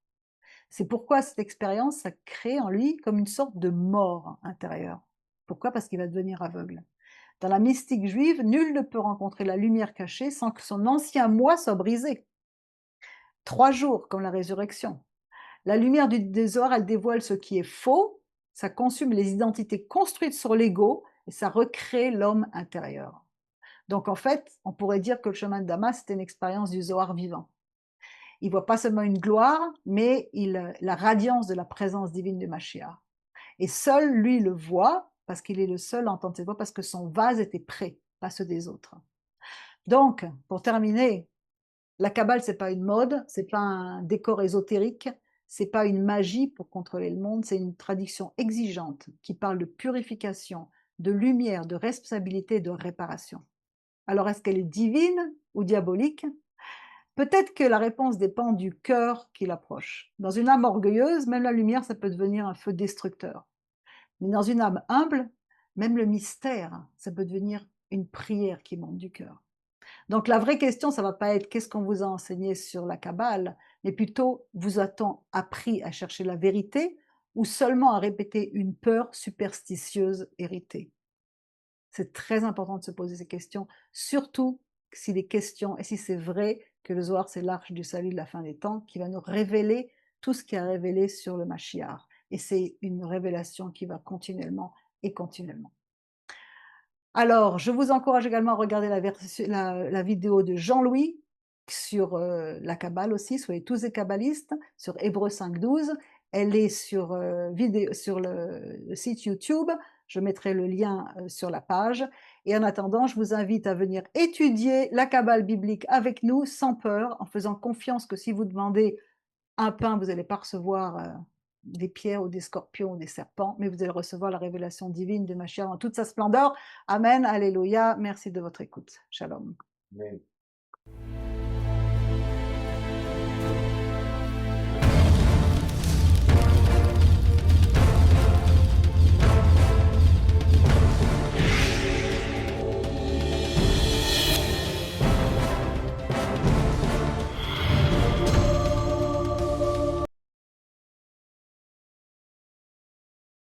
A: C'est pourquoi cette expérience, ça crée en lui comme une sorte de mort intérieure. Pourquoi? Parce qu'il va devenir aveugle. Dans la mystique juive, nul ne peut rencontrer la lumière cachée sans que son ancien moi soit brisé. 3 jours, comme la résurrection. La lumière du Zohar, elle dévoile ce qui est faux, ça consume les identités construites sur l'ego et ça recrée l'homme intérieur. Donc en fait, on pourrait dire que le chemin de Damas, c'était une expérience du Zohar vivant. Il voit pas seulement une gloire, mais la radiance de la présence divine de Mashiach. Et seul lui le voit, parce qu'il est le seul à entendre cette voix, parce que son vase était prêt, pas ceux des autres. Donc, pour terminer, la Kabbale, c'est pas une mode, c'est pas un décor ésotérique, c'est pas une magie pour contrôler le monde, c'est une tradition exigeante qui parle de purification, de lumière, de responsabilité, de réparation. Alors, est-ce qu'elle est divine ou diabolique? Peut-être que la réponse dépend du cœur qui l'approche. Dans une âme orgueilleuse, même la lumière, ça peut devenir un feu destructeur. Mais dans une âme humble, même le mystère, ça peut devenir une prière qui monte du cœur. Donc la vraie question, ça va pas être qu'est-ce qu'on vous a enseigné sur la Kabbale, mais plutôt vous a-t-on appris à chercher la vérité ou seulement à répéter une peur superstitieuse héritée? C'est très important de se poser ces questions, surtout si les questions, et si c'est vrai que le Zohar c'est l'arche du salut de la fin des temps, qui va nous révéler tout ce qui a révélé sur le Mashiach. Et c'est une révélation qui va continuellement et continuellement. Alors, je vous encourage également à regarder la vidéo de Jean-Louis sur la Kabbale aussi, soyez tous des kabbalistes, sur Hébreux 5.12. Elle est sur, sur le site YouTube, je mettrai le lien sur la page. Et en attendant, je vous invite à venir étudier la Kabbale biblique avec nous, sans peur, en faisant confiance que si vous demandez un pain, vous n'allez pas recevoir des pierres ou des scorpions ou des serpents, mais vous allez recevoir la révélation divine de Mashiach en toute sa splendeur. Amen, alléluia. Merci de votre écoute. Shalom.
B: Amen.